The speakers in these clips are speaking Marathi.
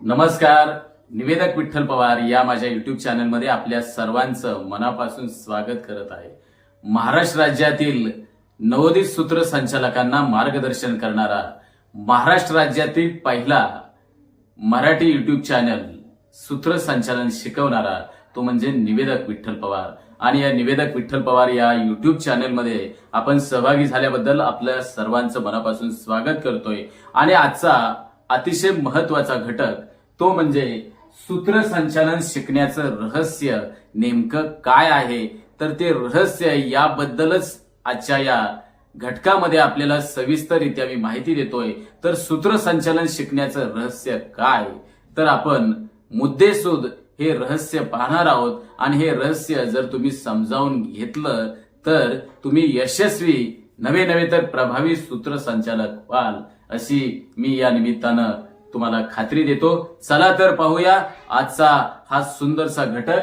नमस्कार. निवेदक विठ्ठल पवार या माझ्या युट्यूब चॅनलमध्ये आपल्या सर्वांचं मनापासून स्वागत करत आहे. महाराष्ट्र राज्यातील नवोदित सूत्रसंचालकांना मार्गदर्शन करणारा महाराष्ट्र राज्यातील पहिला मराठी युट्यूब चॅनल सूत्रसंचालन शिकवणारा तो म्हणजे निवेदक विठ्ठल पवार. आणि या निवेदक विठ्ठल पवार या युट्यूब चॅनलमध्ये आपण सहभागी झाल्याबद्दल आपल्या सर्वांचं मनापासून स्वागत करतोय. आणि आजचा अतिशय महत्वाचा घटक तो म्हणजे सूत्रसंचालन शिकण्याचं रहस्य नेमकं काय आहे, तर ते रहस्य याबद्दलच आजच्या या घटकामध्ये आपल्याला सविस्तररित्या मी माहिती देतोय. तर सूत्रसंचालन शिकण्याचं रहस्य काय, तर आपण मुद्देसूद हे रहस्य पाहणार आहोत. आणि हे रहस्य जर तुम्ही समजावून घेतलं तर तुम्ही यशस्वी नवे तर प्रभावी सूत्रसंचालक व्हाल अशी मी या निमित्तानं तुम्हाला खात्री देतो. चला तर पाहूया आजचा हा सुंदरसा घटक,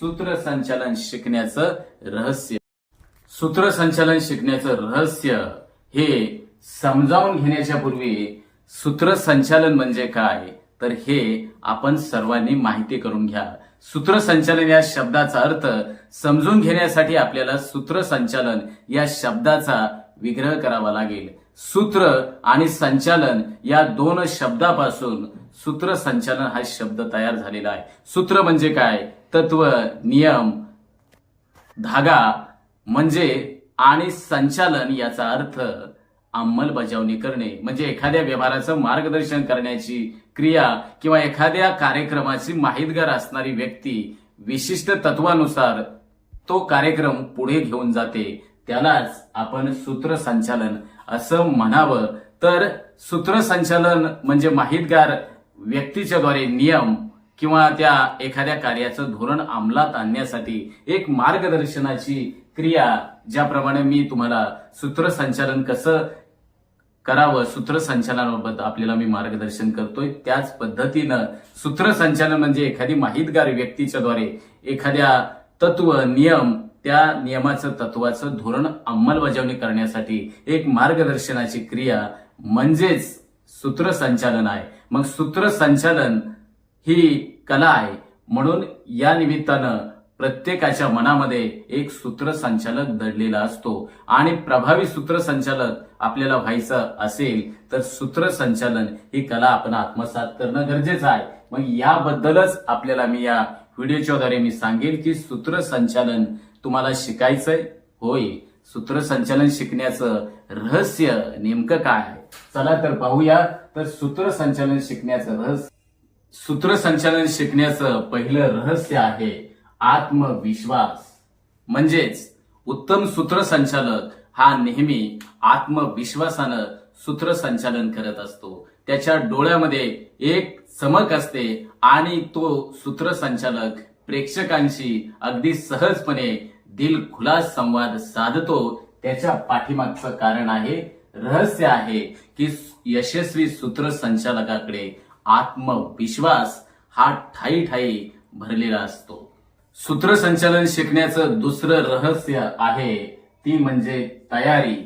सूत्रसंचालन शिकण्याचं रहस्य. सूत्रसंचालन शिकण्याचं रहस्य हे समजावून घेण्याच्या पूर्वी सूत्रसंचालन म्हणजे काय, तर हे आपण सर्वांनी माहिती करून घ्या. सूत्रसंचालन या शब्दाचा अर्थ समजून घेण्यासाठी आपल्याला सूत्रसंचालन या शब्दाचा विग्रह करावा लागेल. सूत्र आणि संचालन या दोन शब्दापासून सूत्रसंचालन हा शब्द तयार झालेला आहे. सूत्र म्हणजे काय, तत्व, नियम, धागा म्हणजे, आणि संचालन याचा अर्थ अंमलबजावणी करणे म्हणजे एखाद्या व्यवहाराचं मार्गदर्शन करण्याची क्रिया किंवा एखाद्या कार्यक्रमाची माहितगार असणारी व्यक्ती विशिष्ट तत्वानुसार तो कार्यक्रम पुढे घेऊन जाते, त्यालाच आपण सूत्रसंचालन असं म्हणावं. तर सूत्रसंचालन म्हणजे माहितगार व्यक्तीच्या द्वारे नियम किंवा त्या एखाद्या कार्याचं धोरण अंमलात आणण्यासाठी एक मार्गदर्शनाची क्रिया, ज्याप्रमाणे मी तुम्हाला सूत्रसंचालन कसं करावं, सूत्रसंचालनाबाबत आपल्याला मी मार्गदर्शन करतोय, त्याच पद्धतीनं सूत्रसंचालन म्हणजे एखादी माहितगार व्यक्तीच्या द्वारे एखाद्या तत्व, नियम, त्या नियमाचं तत्वाचं धोरण अंमलबजावणी करण्यासाठी एक मार्गदर्शनाची क्रिया म्हणजेच सूत्रसंचालन आहे. मग सूत्रसंचालन ही कला आहे, म्हणून या निमित्तानं प्रत्येकाच्या मनामध्ये एक सूत्रसंचालक दडलेला असतो. आणि प्रभावी सूत्रसंचालक आपल्याला व्हायचं असेल तर सूत्रसंचालन ही कला आपण आत्मसात करणं गरजेचं आहे. मग याबद्दलच आपल्याला मी या व्हिडिओच्या द्वारे मी सांगेन की सूत्रसंचालन तुम्हाला शिकायचंय. होय, सूत्रसंचालन शिकण्याचं रहस्य नेमकं काय आहे, चला तर पाहूया. तर सूत्रसंचालन शिकण्याचं रहस्य, सूत्रसंचालन शिकण्याचं पहिलं रहस्य आहे आत्मविश्वास. म्हणजेच उत्तम सूत्रसंचालक हा नेहमी आत्मविश्वासानं सूत्रसंचालन करत असतो. त्याच्या डोळ्यामध्ये एक चमक असते आणि तो सूत्रसंचालक प्रेक्षकांशी अगदी सहजपणे दिलखुलास संवाद साधतो. त्याच्या पाठीमागचं कारण आहे, रहस्य आहे की यशस्वी सूत्रसंचालकाकडे आत्मविश्वास हा ठाई ठाई भरलेला असतो. सूत्रसंचालन शिकण्याचं दुसरं रहस्य आहे ती म्हणजे तयारी.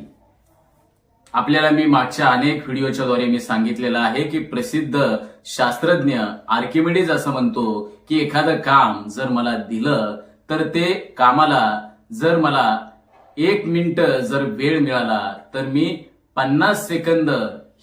आपल्याला मी मागच्या अनेक व्हिडिओच्या द्वारे मी सांगितलेलं आहे की प्रसिद्ध शास्त्रज्ञ आर्किमिडीज असं म्हणतो की एखादं काम जर मला दिलं तर ते कामाला जर मला 1 मिनिट जर वेळ मिळाला तर मी 50 सेकंद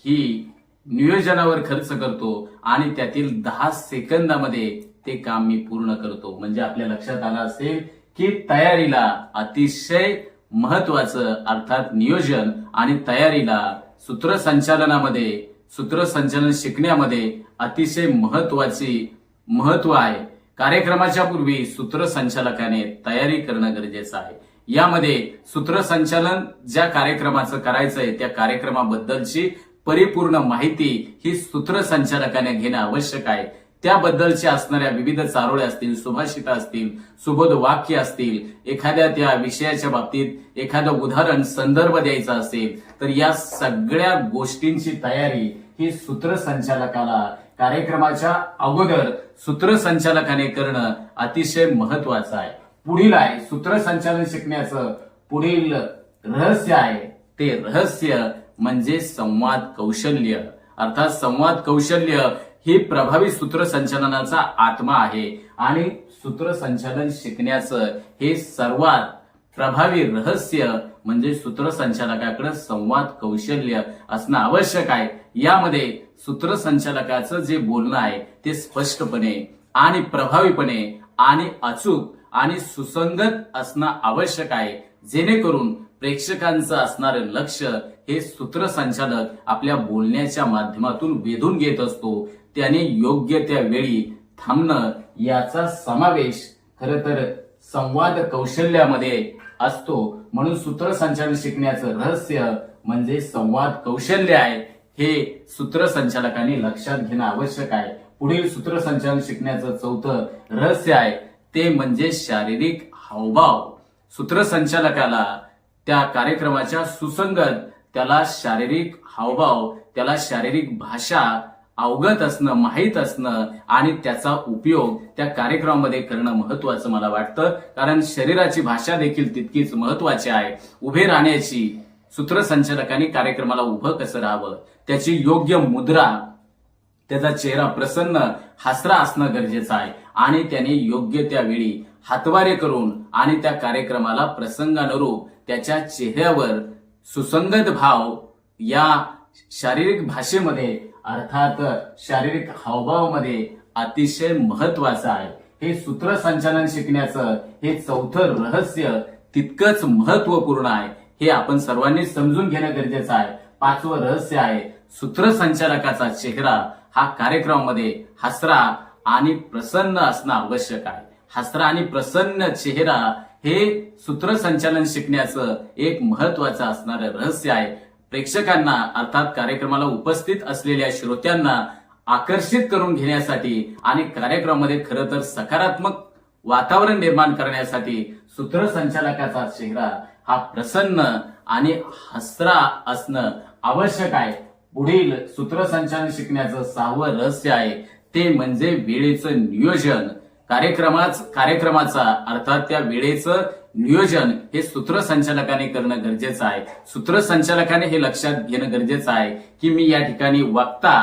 ही नियोजनावर खर्च करतो आणि त्यातील 10 सेकंदामध्ये ते काम मी पूर्ण करतो. म्हणजे आपल्या लक्षात आलं असेल की तयारीला अतिशय महत्वाचं, अर्थात नियोजन आणि तयारीला सूत्रसंचालनामध्ये, सूत्रसंचालन शिकण्यामध्ये अतिशय महत्व आहे. कार्यक्रमाच्या पूर्वी सूत्रसंचालकाने तयारी करणं गरजेचं आहे. यामध्ये सूत्रसंचालन ज्या कार्यक्रमाचं करायचंय त्या कार्यक्रमाबद्दलची परिपूर्ण माहिती ही सूत्रसंचालकाने घेणं आवश्यक आहे. त्याबद्दलचे असणाऱ्या विविध चारोळ्या असतील, सुभाषिता असतील, सुबोध वाक्य असतील, एखाद्या त्या विषयाच्या बाबतीत एखादं उदाहरण, संदर्भ द्यायचा असेल तर या सगळ्या गोष्टींची तयारी ही सूत्रसंचालकाला कार्यक्रमाच्या अगोदर सूत्रसंचालकाने करणं अतिशय महत्वाचं आहे. पुढील आहे सूत्रसंचालन शिकण्याचं पुढील रहस्य आहे, ते रहस्य म्हणजे संवाद कौशल्य. अर्थात संवाद कौशल्य ही प्रभावी सूत्रसंचालनाचा आत्मा आहे आणि सूत्रसंचालन शिकण्याचं हे सर्वात प्रभावी रहस्य म्हणजे सूत्रसंचालकाकडे संवाद कौशल्य असणं आवश्यक आहे। यामध्ये सूत्रसंचालकाचं जे बोलणं आहे ते स्पष्टपणे आणि प्रभावीपणे आणि अचूक आणि सुसंगत असणं आवश्यक आहे, जेणेकरून प्रेक्षकांचं असणारं लक्ष हे सूत्रसंचालक आपल्या बोलण्याच्या माध्यमातून वेधून घेत असतो। त्याने योग्य त्या वेळी थांबणं याचा समावेश खरं तर संवाद कौशल्यामध्ये असतो। म्हणून सूत्रसंचालन शिकण्याचं रहस्य म्हणजे संवाद कौशल्य आहे, हे सूत्रसंचालकांनी लक्षात घेणं आवश्यक आहे। पुढील सूत्रसंचालन शिकण्याचं चौथं रहस्य आहे ते म्हणजे शारीरिक हावभाव। सूत्रसंचालकाला त्या कार्यक्रमाच्या सुसंगत त्याला शारीरिक हावभाव, त्याला शारीरिक भाषा अवगत असणं, माहीत असणं आणि त्याचा उपयोग त्या कार्यक्रमामध्ये करणं महत्वाचं मला वाटतं, कारण शरीराची भाषा देखील तितकीच महत्वाची आहे। उभे राहण्याची सूत्रसंचालकांनी कार्यक्रमाला उभं कसं राहावं, त्याची योग्य मुद्रा, त्याचा चेहरा प्रसन्न हसरा असणं गरजेचं आहे आणि त्याने योग्य त्या वेळी हातवारे करून आणि त्या कार्यक्रमाला प्रसंगानुरूप त्याच्या चेहऱ्यावर सुसंगत भाव या शारीरिक भाषेमध्ये अर्थात शारीरिक हावभावामध्ये अतिशय महत्वाचं आहे। हे सूत्रसंचालन शिकण्याचं हे चौथं रहस्य तितकंच महत्वपूर्ण आहे, हे आपण सर्वांनी समजून घेणं गरजेचं आहे। पाचवं रहस्य आहे सूत्रसंचालकाचा चेहरा हा कार्यक्रमामध्ये हसरा आणि प्रसन्न असणं आवश्यक आहे। हसरा आणि प्रसन्न चेहरा हे सूत्रसंचालन शिकण्याचं एक महत्वाचं असणारं रहस्य आहे। प्रेक्षकांना अर्थात कार्यक्रमाला उपस्थित असलेल्या श्रोत्यांना आकर्षित करून घेण्यासाठी आणि कार्यक्रमामध्ये खरं तर सकारात्मक वातावरण निर्माण करण्यासाठी सूत्रसंचालकाचा चेहरा हा प्रसन्न आणि हसरा असणं आवश्यक आहे। पुढील सूत्रसंचालन शिकण्याचं सहावं रहस्य आहे ते म्हणजे वेळेचं नियोजन। कार्यक्रमाचा अर्थात त्या वेळेचं नियोजन हे सूत्रसंचालकाने करणं गरजेचं आहे। सूत्रसंचालकाने हे लक्षात घेणं गरजेचं आहे की मी या ठिकाणी वक्ता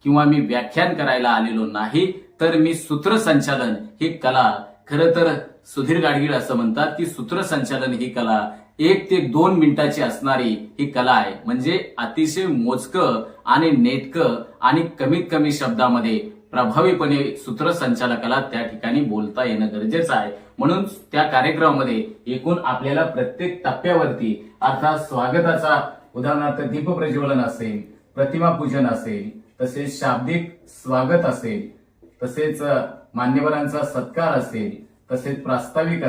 किंवा मी व्याख्यान करायला आलेलो नाही, तर मी सूत्रसंचालन ही कला, खरं तर सुधीर गाडगीळ असं म्हणतात की सूत्रसंचालन ही कला 1 ते 2 मिनिटाची असणारी ही कला आहे। म्हणजे अतिशय मोजकं आणि नेटकं आणि कमीत कमी शब्दामध्ये प्रभावीपणे सूत्रसंचालकाला त्या ठिकाणी बोलता येणं गरजेचं आहे। म्हणून त्या कार्यक्रमामध्ये एकूण आपल्याला प्रत्येक टप्प्यावरती अर्थात स्वागताचा उदाहरणार्थ दीपप्रज्वलन असेल, प्रतिमा पूजन असेल, तसेच शाब्दिक स्वागत असेल, तसेच मान्यवरांचा सत्कार असेल, तसेच प्रास्ताविक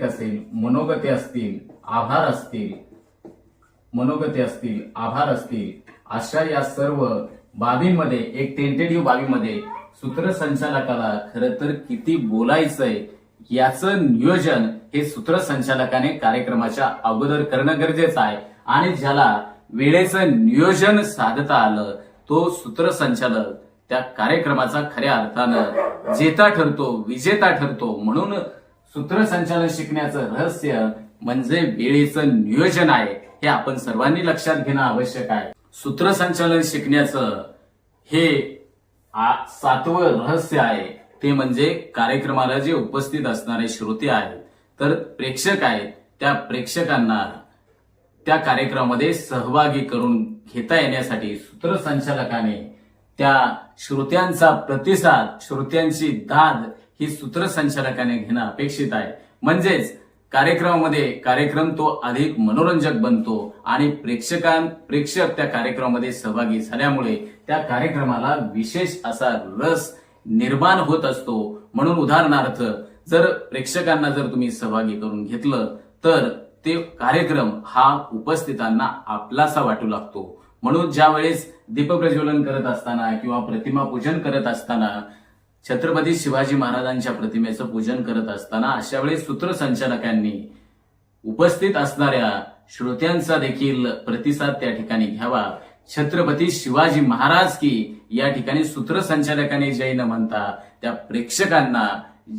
असेल, मनोगते असतील, आभार असतील, अशा या सर्व बाबींमध्ये एक टेंटेटिव्ह बाबीमध्ये सूत्रसंचालकाला खरं तर किती बोलायचंय याचं नियोजन हे सूत्रसंचालकाने कार्यक्रमाच्या अगोदर करणं गरजेचं आहे आणि ज्याला वेळेचं नियोजन साधता आलं तो सूत्रसंचालक त्या कार्यक्रमाचा खऱ्या अर्थानं जेता ठरतो, विजेता ठरतो। म्हणून सूत्रसंचालन शिकण्याचं रहस्य म्हणजे वेळेचं नियोजन आहे, हे आपण सर्वांनी लक्षात घेणं आवश्यक आहे। सूत्रसंचालन शिकण्याचं हे 7वं रहस्य आहे ते म्हणजे कार्यक्रमाला जे उपस्थित असणारे श्रोते आहेत, तर प्रेक्षक आहेत, त्या प्रेक्षकांना त्या कार्यक्रमामध्ये सहभागी करून घेता येण्यासाठी सूत्रसंचालकाने त्या श्रोत्यांचा प्रतिसाद, श्रोत्यांची दाद ही सूत्रसंचालकाने घेणं अपेक्षित आहे। म्हणजेच कार्यक्रम तो अधिक मनोरंजक बनतो आणि प्रेक्षक त्या कार्यक्रमामध्ये सहभागी झाल्यामुळे त्या कार्यक्रमाला विशेष असा रस निर्माण होत असतो। म्हणून उदाहरणार्थ जर प्रेक्षकांना जर तुम्ही सहभागी करून घेतलं तर ते कार्यक्रम हा उपस्थितांना आपलासा वाटू लागतो। म्हणून ज्या वेळेस दीपप्रज्वलन करत असताना किंवा प्रतिमा पूजन करत असताना, छत्रपती शिवाजी महाराजांच्या प्रतिमेचं पूजन करत असताना अशा वेळेस सूत्रसंचालकांनी उपस्थित असणाऱ्या श्रोत्यांचा देखील प्रतिसाद त्या ठिकाणी घ्यावा। छत्रपती शिवाजी महाराज की या ठिकाणी सूत्रसंचालकाने जय न म्हणता त्या प्रेक्षकांना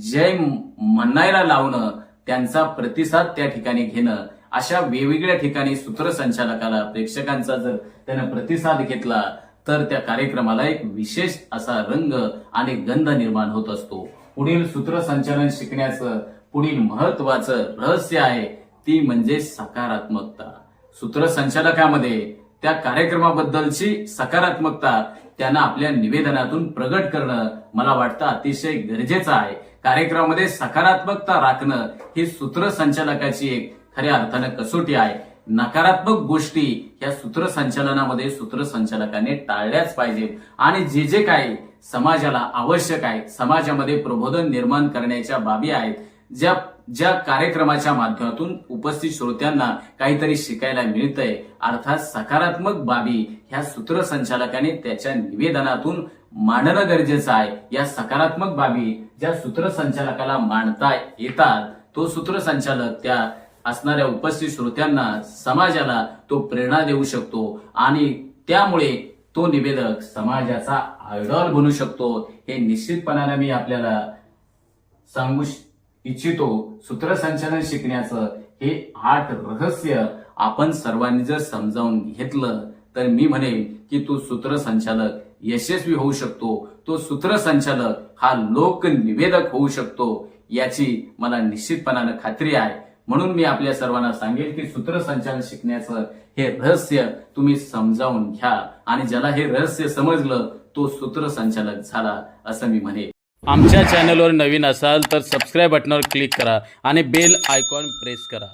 जय म्हणायला लावणं, त्यांचा प्रतिसाद त्या ठिकाणी घेणं, अशा वेगवेगळ्या ठिकाणी सूत्रसंचालकाला प्रेक्षकांचा जर त्यानं प्रतिसाद घेतला तर त्या कार्यक्रमाला एक विशेष असा रंग आणि गंध निर्माण होत असतो. पुढील सूत्रसंचालन शिकण्याचं पुढील महत्वाचं रहस्य आहे ती म्हणजे सकारात्मकता. सूत्रसंचालकामध्ये त्या कार्यक्रमाबद्दलची सकारात्मकता त्यांना आपल्या निवेदनातून प्रगट करणं मला वाटतं अतिशय गरजेचं आहे. कार्यक्रमामध्ये सकारात्मकता राखणं ही सूत्रसंचालकाची एक खऱ्या अर्थानं कसोटी आहे. नकारात्मक गोष्टी या सूत्रसंचालनामध्ये सूत्रसंचालकाने टाळल्याच पाहिजे आणि जे जे काही समाजाला आवश्यक आहे, समाजामध्ये प्रबोधन निर्माण करण्याच्या बाबी आहेत, ज्या कार्यक्रमाच्या माध्यमातून उपस्थित श्रोत्यांना काहीतरी शिकायला मिळतंय, अर्थात सकारात्मक बाबी ह्या सूत्रसंचालकाने त्याच्या निवेदनातून मांडणं गरजेचं आहे. या सकारात्मक बाबी ज्या सूत्रसंचालकाला मांडता येतात तो सूत्रसंचालक त्या असणाऱ्या उपस्थित श्रोत्यांना, समाजाला तो प्रेरणा देऊ शकतो आणि त्यामुळे तो निवेदक समाजाचा आयडॉल बनू शकतो. हे निश्चितपणाने मी आपल्याला सांगू इच्छितो. सूत्रसंचालन शिकण्याचं हे 8 रहस्य आपण सर्वांनी जर समजावून घेतलं तर मी म्हणेन की तो सूत्रसंचालक यशस्वी होऊ शकतो. तो सूत्रसंचालक हा लोकनिवेदक होऊ शकतो याची मला निश्चितपणानं खात्री आहे. म्हणून मी आपल्या सर्वांना सांगेल की सूत्रसंचालन शिकण्याचं हे रहस्य तुम्ही समजावून घ्या आणि ज्याला हे रहस्य समजलं तो सूत्रसंचालक झाला असं मी म्हणेन. आमच्या चॅनलवर नवीन असाल तर सबस्क्राईब बटनावर क्लिक करा आणि बेल आयकॉन प्रेस करा.